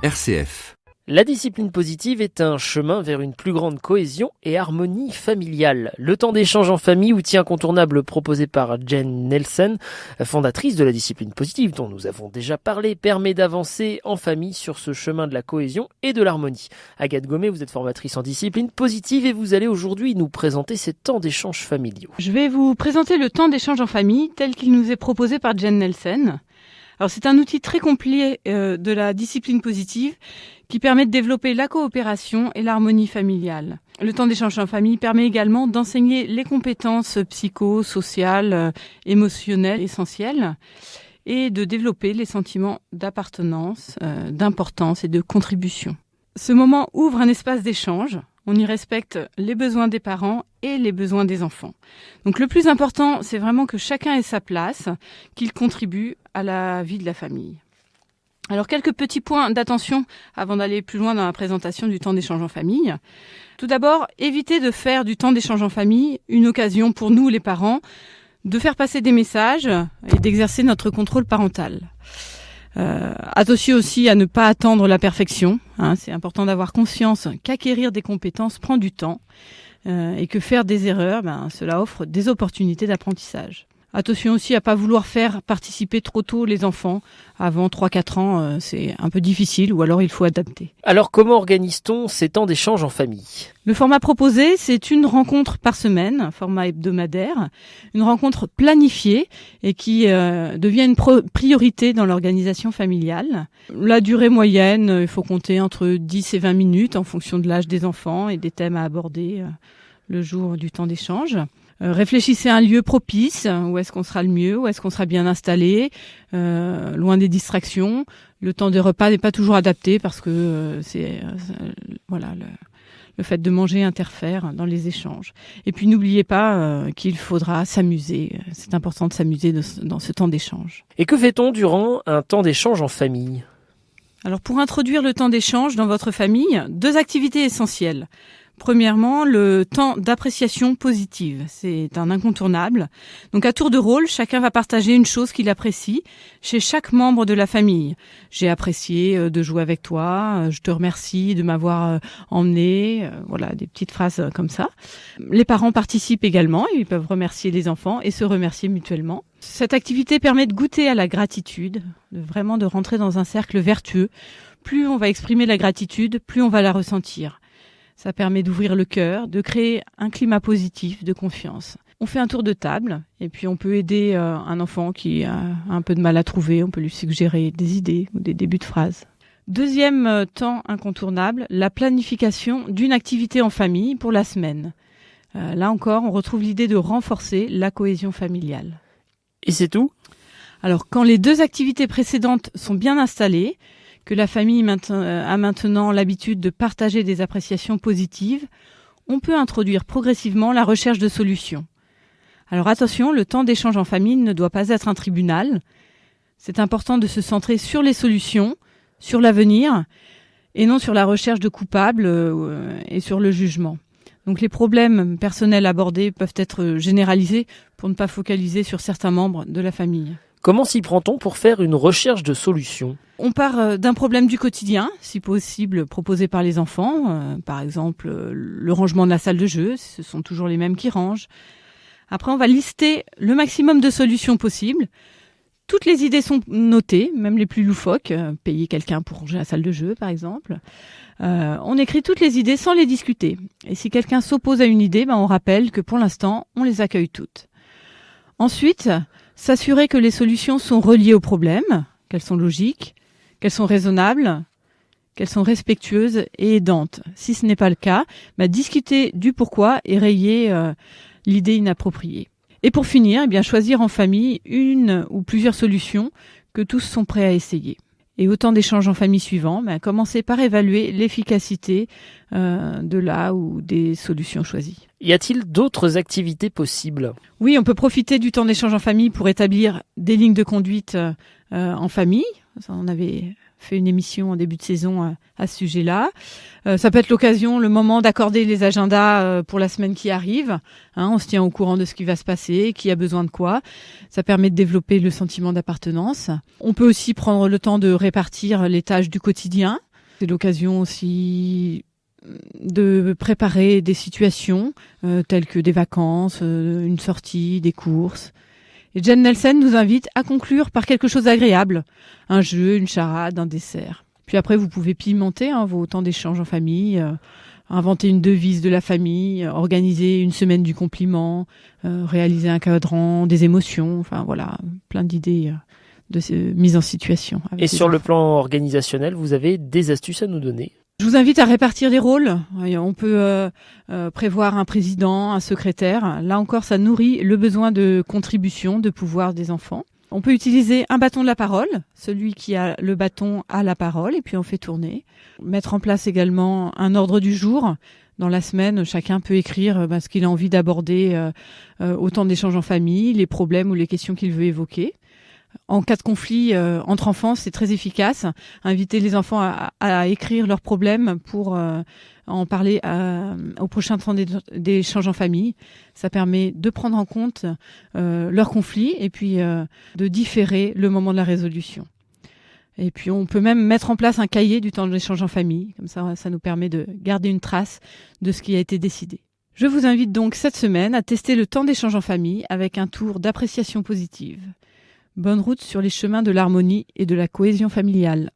RCF. La discipline positive est un chemin vers une plus grande cohésion et harmonie familiale. Le temps d'échange en famille, outil incontournable proposé par Jen Nelson, fondatrice de la discipline positive dont nous avons déjà parlé, permet d'avancer en famille sur ce chemin de la cohésion et de l'harmonie. Agathe Gommet, vous êtes formatrice en discipline positive et vous allez aujourd'hui nous présenter ces temps d'échange familiaux. Je vais vous présenter le temps d'échange en famille tel qu'il nous est proposé par Jen Nelson. Alors c'est un outil très complet de la discipline positive qui permet de développer la coopération et l'harmonie familiale. Le temps d'échange en famille permet également d'enseigner les compétences psychosociales, émotionnelles essentielles et de développer les sentiments d'appartenance, d'importance et de contribution. Ce moment ouvre un espace d'échange. On y respecte les besoins des parents et les besoins des enfants. Donc le plus important, c'est vraiment que chacun ait sa place, qu'il contribue à la vie de la famille. Alors quelques petits points d'attention avant d'aller plus loin dans la présentation du temps d'échange en famille. Tout d'abord, évitez de faire du temps d'échange en famille une occasion pour nous, les parents, de faire passer des messages et d'exercer notre contrôle parental. Attention aussi à ne pas attendre la perfection. C'est important d'avoir conscience qu'acquérir des compétences prend du temps et que faire des erreurs, cela offre des opportunités d'apprentissage. Attention aussi à pas vouloir faire participer trop tôt les enfants. Avant 3-4 ans, c'est un peu difficile ou alors il faut adapter. Alors comment organise-t-on ces temps d'échange en famille ? Le format proposé, c'est une rencontre par semaine, un format hebdomadaire, une rencontre planifiée et qui devient une priorité dans l'organisation familiale. La durée moyenne, il faut compter entre 10 et 20 minutes en fonction de l'âge des enfants et des thèmes à aborder le jour du temps d'échange. Réfléchissez à un lieu propice, où est-ce qu'on sera le mieux, où est-ce qu'on sera bien installé, loin des distractions. Le temps des repas n'est pas toujours adapté parce que le fait de manger interfère dans les échanges. Et puis n'oubliez pas qu'il faudra s'amuser. C'est important de s'amuser dans ce temps d'échange. Et que fait-on durant un temps d'échange en famille ? Alors pour introduire le temps d'échange dans votre famille, 2 activités essentielles. Premièrement, le temps d'appréciation positive. C'est un incontournable. Donc à tour de rôle, chacun va partager une chose qu'il apprécie chez chaque membre de la famille. J'ai apprécié de jouer avec toi, je te remercie de m'avoir emmené, des petites phrases comme ça. Les parents participent également, ils peuvent remercier les enfants et se remercier mutuellement. Cette activité permet de goûter à la gratitude, de rentrer dans un cercle vertueux. Plus on va exprimer la gratitude, plus on va la ressentir. Ça permet d'ouvrir le cœur, de créer un climat positif, de confiance. On fait un tour de table et puis on peut aider un enfant qui a un peu de mal à trouver. On peut lui suggérer des idées ou des débuts de phrases. Deuxième temps incontournable, la planification d'une activité en famille pour la semaine. Là encore, on retrouve l'idée de renforcer la cohésion familiale. Et c'est tout ? Alors, quand les 2 activités précédentes sont bien installées, que la famille a maintenant l'habitude de partager des appréciations positives, on peut introduire progressivement la recherche de solutions. Alors attention, le temps d'échange en famille ne doit pas être un tribunal. C'est important de se centrer sur les solutions, sur l'avenir, et non sur la recherche de coupables et sur le jugement. Donc les problèmes personnels abordés peuvent être généralisés pour ne pas focaliser sur certains membres de la famille. Comment s'y prend-on pour faire une recherche de solutions ? On part d'un problème du quotidien, si possible proposé par les enfants. Par exemple, le rangement de la salle de jeu, ce sont toujours les mêmes qui rangent. Après, on va lister le maximum de solutions possibles. Toutes les idées sont notées, même les plus loufoques. Payer quelqu'un pour ranger la salle de jeu, par exemple. On écrit toutes les idées sans les discuter. Et si quelqu'un s'oppose à une idée, on rappelle que pour l'instant, on les accueille toutes. Ensuite, s'assurer que les solutions sont reliées au problème, qu'elles sont logiques, qu'elles sont raisonnables, qu'elles sont respectueuses et aidantes. Si ce n'est pas le cas, discuter du pourquoi et rayer l'idée inappropriée. Et pour finir, choisir en famille une ou plusieurs solutions que tous sont prêts à essayer. Et au temps d'échange en famille suivant, commencez par évaluer l'efficacité de la ou des solutions choisies. Y a-t-il d'autres activités possibles ? Oui, on peut profiter du temps d'échange en famille pour établir des lignes de conduite en famille. On avait fait une émission en début de saison à ce sujet-là. Ça peut être l'occasion, le moment d'accorder les agendas pour la semaine qui arrive. On se tient au courant de ce qui va se passer, qui a besoin de quoi. Ça permet de développer le sentiment d'appartenance. On peut aussi prendre le temps de répartir les tâches du quotidien. C'est l'occasion aussi de préparer des situations telles que des vacances, une sortie, des courses. Et Jen Nelsen nous invite à conclure par quelque chose d'agréable, un jeu, une charade, un dessert. Puis après, vous pouvez pimenter vos temps d'échange en famille, inventer une devise de la famille, organiser une semaine du compliment, réaliser un cadran des émotions, enfin voilà, plein d'idées de mise en situation. Et sur le plan organisationnel, vous avez des astuces à nous donner? Je vous invite à répartir les rôles. On peut prévoir un président, un secrétaire. Là encore, ça nourrit le besoin de contribution, de pouvoir des enfants. On peut utiliser un bâton de la parole. Celui qui a le bâton a la parole et puis on fait tourner. Mettre en place également un ordre du jour. Dans la semaine, chacun peut écrire ce qu'il a envie d'aborder au temps d'échange en famille, les problèmes ou les questions qu'il veut évoquer. En cas de conflit entre enfants, c'est très efficace. Inviter les enfants à écrire leurs problèmes pour en parler au prochain temps d'échange en famille. Ça permet de prendre en compte leurs conflits et puis de différer le moment de la résolution. Et puis on peut même mettre en place un cahier du temps d'échange en famille. Comme ça nous permet de garder une trace de ce qui a été décidé. Je vous invite donc cette semaine à tester le temps d'échange en famille avec un tour d'appréciation positive. Bonne route sur les chemins de l'harmonie et de la cohésion familiale.